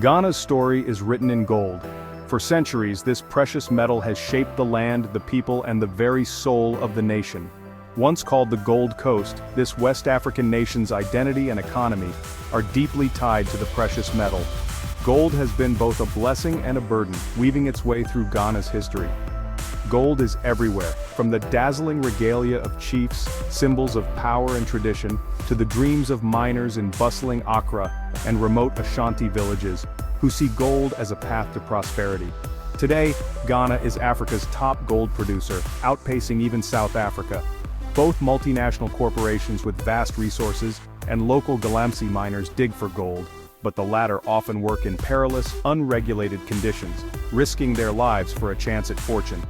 Ghana's story is written in gold. For centuries, this precious metal has shaped the land, the people, and the very soul of the nation. Once called the Gold Coast, this West African nation's identity and economy are deeply tied to the precious metal. Gold has been both a blessing and a burden, weaving its way through Ghana's history. Gold is everywhere, from the dazzling regalia of chiefs, symbols of power and tradition, to the dreams of miners in bustling Accra and remote Ashanti villages, who see gold as a path to prosperity. Today, Ghana is Africa's top gold producer, outpacing even South Africa. Both multinational corporations with vast resources and local Galamsey miners dig for gold, but the latter often work in perilous, unregulated conditions, risking their lives for a chance at fortune.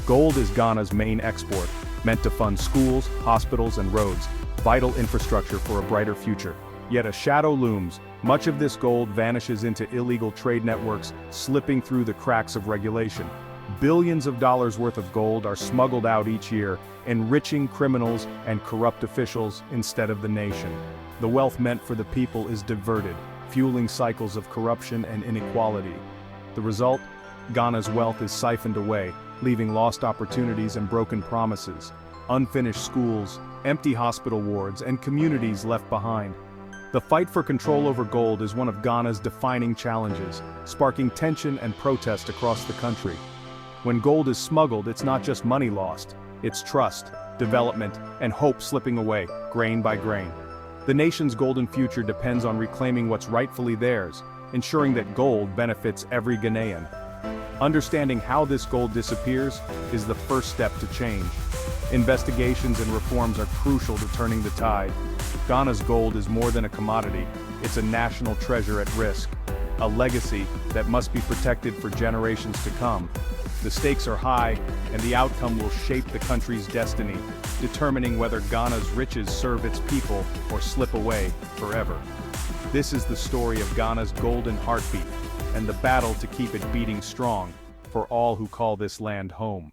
Gold is Ghana's main export, meant to fund schools, hospitals, and roads, vital infrastructure for a brighter future. Yet a shadow looms. Much of this gold vanishes into illegal trade networks, slipping through the cracks of regulation. Billions of dollars worth of gold are smuggled out each year, enriching criminals and corrupt officials instead of the nation. The wealth meant for the people is diverted, fueling cycles of corruption and inequality. The result? Ghana's wealth is siphoned away, leaving lost opportunities and broken promises, unfinished schools, empty hospital wards, and communities left behind. The fight for control over gold is one of Ghana's defining challenges, sparking tension and protest across the country. When gold is smuggled, it's not just money lost, it's trust, development, and hope slipping away, grain by grain. The nation's golden future depends on reclaiming what's rightfully theirs, ensuring that gold benefits every Ghanaian. Understanding how this gold disappears is the first step to change. Investigations and reforms are crucial to turning the tide. Ghana's gold is more than a commodity, it's a national treasure at risk, a legacy that must be protected for generations to come. The stakes are high, and the outcome will shape the country's destiny, determining whether Ghana's riches serve its people or slip away forever. This is the story of Ghana's golden heartbeat, and the battle to keep it beating strong for all who call this land home.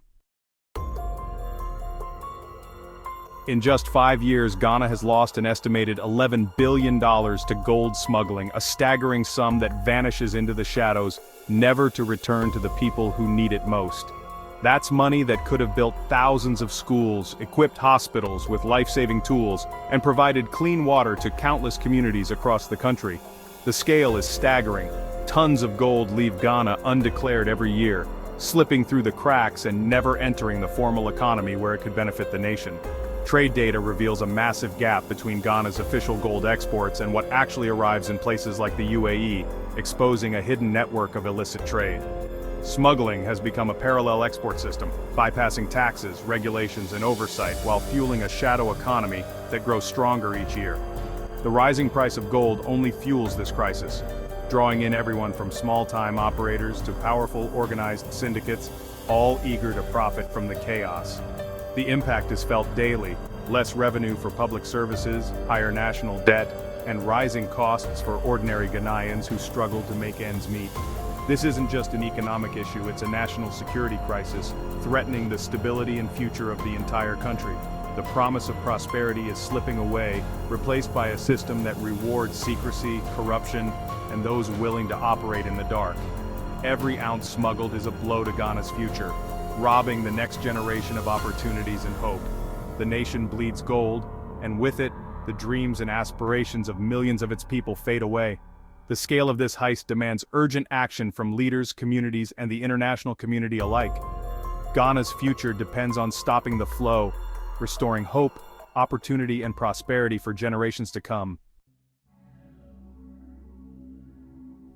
In just 5 years, Ghana has lost an estimated $11 billion to gold smuggling, a staggering sum that vanishes into the shadows, never to return to the people who need it most. That's money that could have built thousands of schools, equipped hospitals with life-saving tools, and provided clean water to countless communities across the country. The scale is staggering. Tons of gold leave Ghana undeclared every year, slipping through the cracks and never entering the formal economy where it could benefit the nation. Trade data reveals a massive gap between Ghana's official gold exports and what actually arrives in places like the UAE, exposing a hidden network of illicit trade. Smuggling has become a parallel export system, bypassing taxes, regulations, and oversight while fueling a shadow economy that grows stronger each year. The rising price of gold only fuels this crisis, drawing in everyone from small-time operators to powerful organized syndicates, all eager to profit from the chaos. The impact is felt daily: less revenue for public services, higher national debt, and rising costs for ordinary Ghanaians who struggle to make ends meet. This isn't just an economic issue, it's a national security crisis, threatening the stability and future of the entire country. The promise of prosperity is slipping away, replaced by a system that rewards secrecy, corruption, and those willing to operate in the dark. Every ounce smuggled is a blow to Ghana's future, robbing the next generation of opportunities and hope. The nation bleeds gold, and with it, the dreams and aspirations of millions of its people fade away. The scale of this heist demands urgent action from leaders, communities, and the international community alike. Ghana's future depends on stopping the flow, restoring hope, opportunity, and prosperity for generations to come.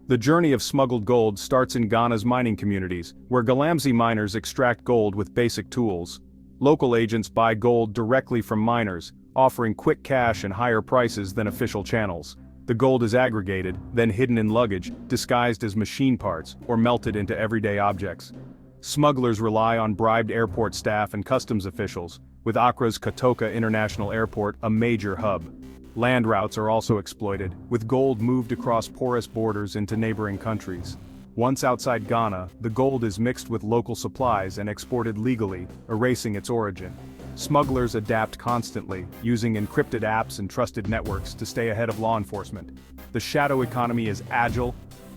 The journey of smuggled gold starts in Ghana's mining communities, where Galamsey miners extract gold with basic tools. Local agents buy gold directly from miners, offering quick cash and higher prices than official channels. The gold is aggregated, then hidden in luggage, disguised as machine parts, or melted into everyday objects. Smugglers rely on bribed airport staff and customs officials, with Accra's Kotoka International Airport a major hub. Land routes are also exploited, with gold moved across porous borders into neighboring countries. Once outside Ghana, the gold is mixed with local supplies and exported legally, erasing its origin. Smugglers adapt constantly, using encrypted apps and trusted networks to stay ahead of law enforcement. The shadow economy is agile,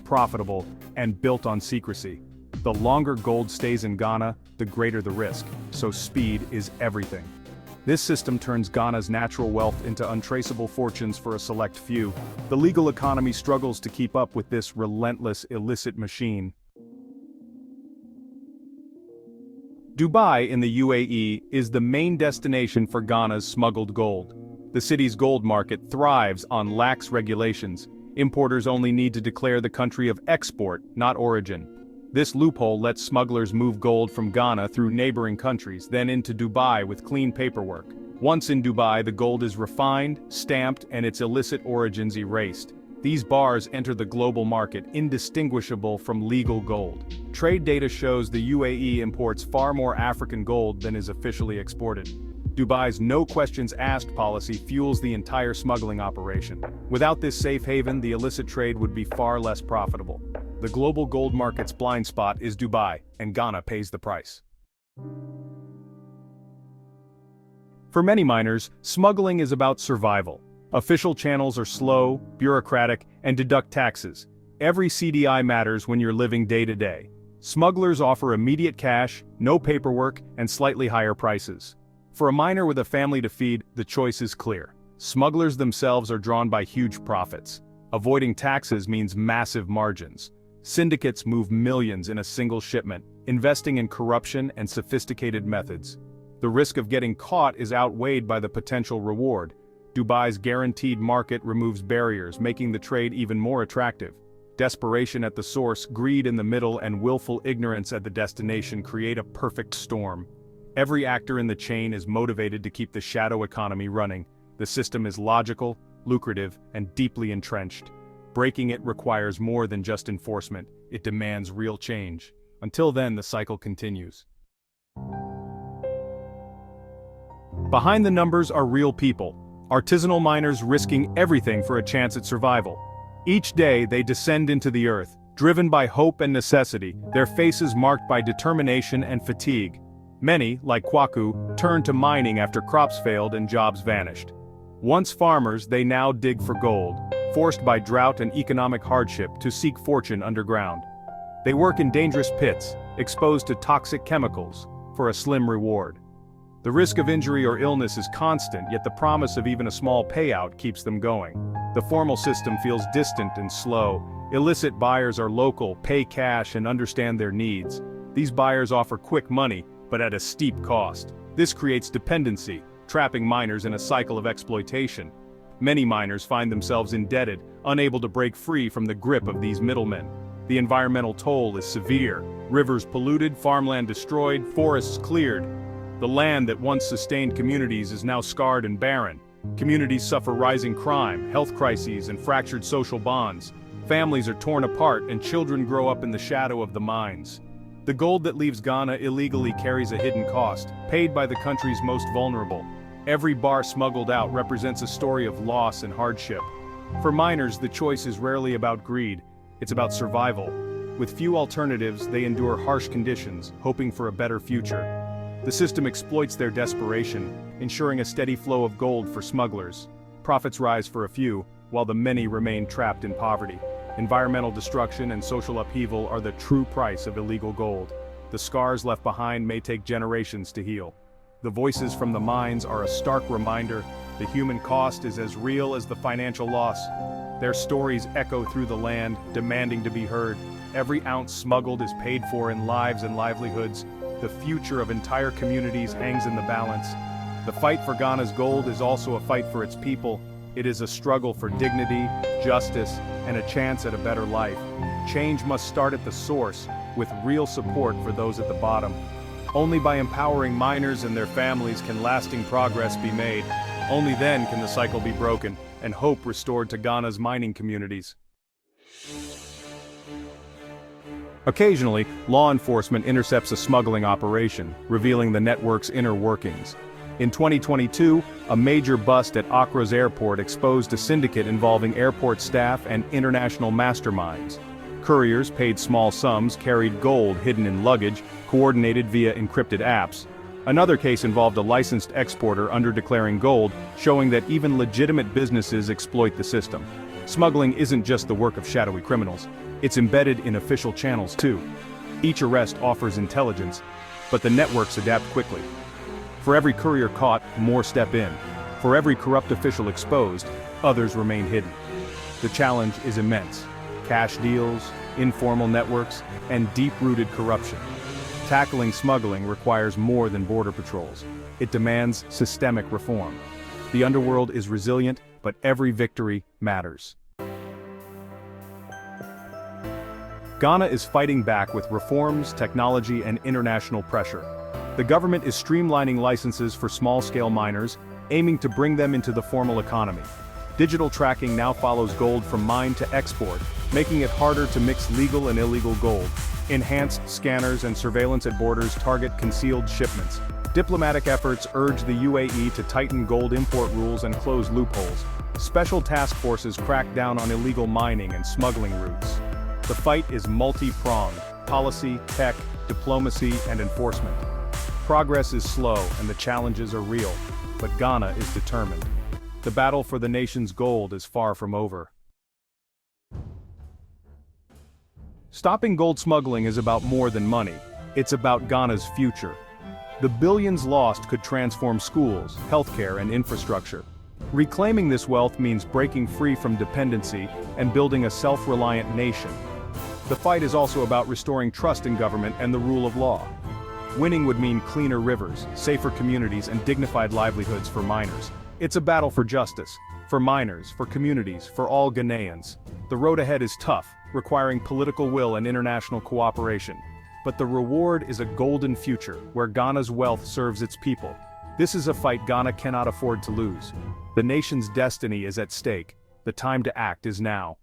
profitable, and built on secrecy. The longer gold stays in Ghana, the greater the risk, so speed is everything. This system turns Ghana's natural wealth into untraceable fortunes for a select few. The legal economy struggles to keep up with this relentless illicit machine. Dubai in the UAE is the main destination for Ghana's smuggled gold. The city's gold market thrives on lax regulations. Importers only need to declare the country of export, not origin. This loophole lets smugglers move gold from Ghana through neighboring countries, then into Dubai with clean paperwork. Once in Dubai, the gold is refined, stamped, and its illicit origins erased. These bars enter the global market indistinguishable from legal gold. Trade data shows the UAE imports far more African gold than is officially exported. Dubai's no-questions-asked policy fuels the entire smuggling operation. Without this safe haven, the illicit trade would be far less profitable. The global gold market's blind spot is Dubai, and Ghana pays the price. For many miners, smuggling is about survival. Official channels are slow, bureaucratic, and deduct taxes. Every CDI matters when you're living day to day. Smugglers offer immediate cash, no paperwork, and slightly higher prices. For a miner with a family to feed, the choice is clear. Smugglers themselves are drawn by huge profits. Avoiding taxes means massive margins. Syndicates move millions in a single shipment, investing in corruption and sophisticated methods. The risk of getting caught is outweighed by the potential reward. Dubai's guaranteed market removes barriers, making the trade even more attractive. Desperation at the source, greed in the middle, and willful ignorance at the destination create a perfect storm. Every actor in the chain is motivated to keep the shadow economy running. The system is logical, lucrative, and deeply entrenched. Breaking it requires more than just enforcement, it demands real change. Until then, the cycle continues. Behind the numbers are real people. Artisanal miners risking everything for a chance at survival. Each day they descend into the earth, driven by hope and necessity, their faces marked by determination and fatigue. Many, like Kwaku, turned to mining after crops failed and jobs vanished. Once farmers, they now dig for gold, forced by drought and economic hardship to seek fortune underground. They work in dangerous pits, exposed to toxic chemicals, for a slim reward. The risk of injury or illness is constant, yet the promise of even a small payout keeps them going. The formal system feels distant and slow. Illicit buyers are local, pay cash, and understand their needs. These buyers offer quick money, but at a steep cost. This creates dependency, trapping miners in a cycle of exploitation. Many miners find themselves indebted, unable to break free from the grip of these middlemen. The environmental toll is severe. Rivers polluted, farmland destroyed, forests cleared. The land that once sustained communities is now scarred and barren. Communities suffer rising crime, health crises, and fractured social bonds. Families are torn apart and children grow up in the shadow of the mines. The gold that leaves Ghana illegally carries a hidden cost, paid by the country's most vulnerable. Every bar smuggled out represents a story of loss and hardship. For miners, the choice is rarely about greed, it's about survival. With few alternatives, they endure harsh conditions, hoping for a better future. The system exploits their desperation, ensuring a steady flow of gold for smugglers. Profits rise for a few, while the many remain trapped in poverty. Environmental destruction and social upheaval are the true price of illegal gold. The scars left behind may take generations to heal. The voices from the mines are a stark reminder the human cost is as real as the financial loss. Their stories echo through the land, demanding to be heard. Every ounce smuggled is paid for in lives and livelihoods. The future of entire communities hangs in the balance. The fight for Ghana's gold is also a fight for its people. It is a struggle for dignity, justice, and a chance at a better life. Change must start at the source, with real support for those at the bottom. Only by empowering miners and their families can lasting progress be made. Only then can the cycle be broken, and hope restored to Ghana's mining communities. Occasionally, law enforcement intercepts a smuggling operation, revealing the network's inner workings. In 2022, a major bust at Accra's airport exposed a syndicate involving airport staff and international masterminds. Couriers paid small sums, carried gold hidden in luggage, coordinated via encrypted apps. Another case involved a licensed exporter under-declaring gold, showing that even legitimate businesses exploit the system. Smuggling isn't just the work of shadowy criminals, it's embedded in official channels too. Each arrest offers intelligence, but the networks adapt quickly. For every courier caught, more step in. For every corrupt official exposed, others remain hidden. The challenge is immense. Cash deals, informal networks, and deep-rooted corruption. Tackling smuggling requires more than border patrols. It demands systemic reform. The underworld is resilient, but every victory matters. Ghana is fighting back with reforms, technology, and international pressure. The government is streamlining licenses for small-scale miners, aiming to bring them into the formal economy. Digital tracking now follows gold from mine to export, making it harder to mix legal and illegal gold. Enhanced scanners and surveillance at borders target concealed shipments. Diplomatic efforts urge the UAE to tighten gold import rules and close loopholes. Special task forces crack down on illegal mining and smuggling routes. The fight is multi-pronged: policy, tech, diplomacy, and enforcement. Progress is slow and the challenges are real, but Ghana is determined. The battle for the nation's gold is far from over. Stopping gold smuggling is about more than money. It's about Ghana's future. The billions lost could transform schools, healthcare, and infrastructure. Reclaiming this wealth means breaking free from dependency and building a self-reliant nation. The fight is also about restoring trust in government and the rule of law. Winning would mean cleaner rivers, safer communities, and dignified livelihoods for miners. It's a battle for justice, for miners, for communities, for all Ghanaians. The road ahead is tough, requiring political will and international cooperation. But the reward is a golden future, where Ghana's wealth serves its people. This is a fight Ghana cannot afford to lose. The nation's destiny is at stake. The time to act is now.